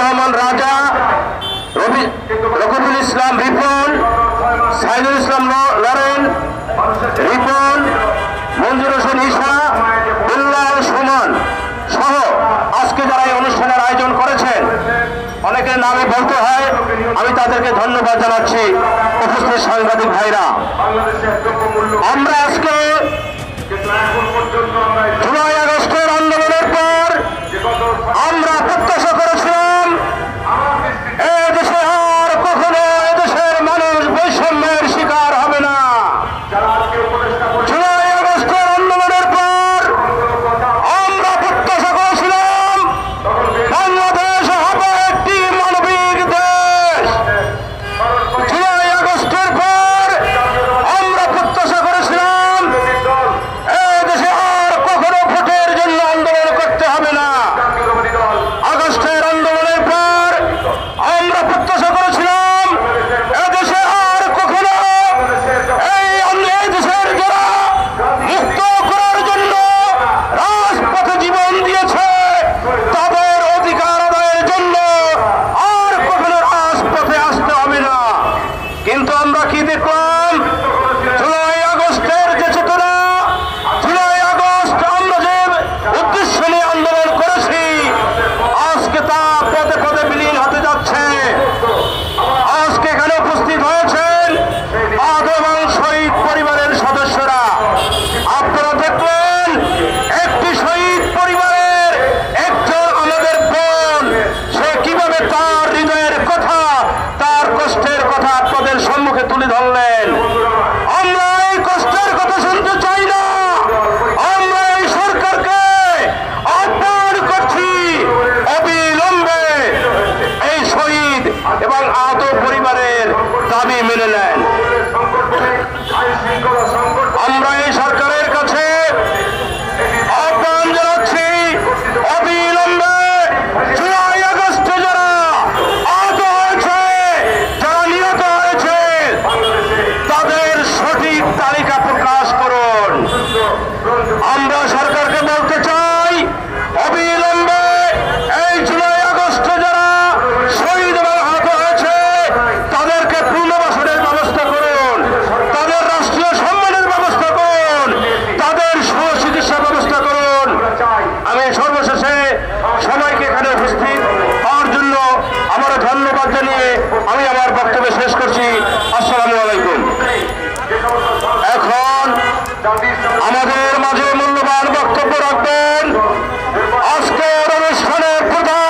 রহমান রাজা, রকিবুল ইসলাম রিপন, সাইদুল ইসলাম লরেন রিপন, মঞ্জুর হোসেন ঈশা, বিল্লাল সুমন সহ আজকে যারা এই অনুষ্ঠানের আয়োজন করেছেন, অনেকের নামে বলতে হয়, আমি তাদেরকে ধন্যবাদ জানাচ্ছি। উপস্থিত সাংবাদিক ভাইরা, আমরা আজকে জুলাই আগস্টের আন্দোলনের পর আমরা প্রত্যাশা করেছিলাম এদেশে আর কখনো এদেশের মানুষ বৈষম্যের শিকার হবে না। জুলাই আগস্টের আন্দোলনের পর আমরা প্রত্যাশা করেছিলাম বাংলাদেশ হবে একটি মানবিক দেশ। জুলাই আগস্টের পর আমরা প্রত্যাশা করেছিলাম এদেশে আর কখনো ভোটের জন্য আন্দোলন করতে হবে না। আগস্টের আন্দোলনের পর আমরা প্রত্যাশা করেছিলাম এদেশে আর কখনো এই দেশের যারা মুক্ত করার জন্য রাজপথে জীবন দিয়েছে তাদের অধিকার আদায়ের জন্য আর কখনো রাজপথে আসতে হবে না। কিন্তু আমরা কি দেখলাম? জুলাই আগস্টের যে চেতনা, জুলাই আগস্ট আমরা যে উদ্দেশ্য নিয়ে আন্দোলন করেছি, আজকে তা পদে পদে বিলীন হতে যাচ্ছে। আজকে এখানে উপস্থিত হয়েছেন আহত এবং শহীদ পরিবারের সদস্যরা। আপনারা দেখলেন একটি শহীদ পরিবারের একজন আমাদের বোন, সে কিভাবে তার হৃদয়ের কথা, তার কষ্টের কথা আপনাদের সম্মুখে তুলে ধরলেন। আমরা এই কষ্টের কথা শুনতে চাই না। আমরা এই সরকারকে আহ্বান করছি অবিলম্বে এই শহীদ এবং আহত পরিবারের দাবি মেনে নেন। আমরা এই সরকারের কাছে আহ্বান জানাচ্ছি অবিলম্বে জুলাই আগস্টে যারা আহত হয়েছে, যারা নিহত হয়েছে, তাদের সঠিক তালিকা প্রকাশ করুন। আমরা সরকারকে বলতে চাই অবিলম্বে এই জুলাই আগস্টে যারা শহীদ এবং আহত হয়েছে তাদেরকে পুনর্বাসনের ব্যবস্থা করুন, তাদের রাষ্ট্রীয় সম্মানের ব্যবস্থা করুন, তাদের সুচিকিৎসার ব্যবস্থা করুন। আমি সর্বশেষে সবাইকে এখানে উপস্থিত হওয়ার জন্য আমার ধন্যবাদ জানিয়ে আমি আমার বক্তব্য শেষ করছি। আসসালামু আলাইকুম। এখন আমাদের মাঝে মূল্যবান বক্তব্য রাখবেন আজকের অনুষ্ঠানের প্রধান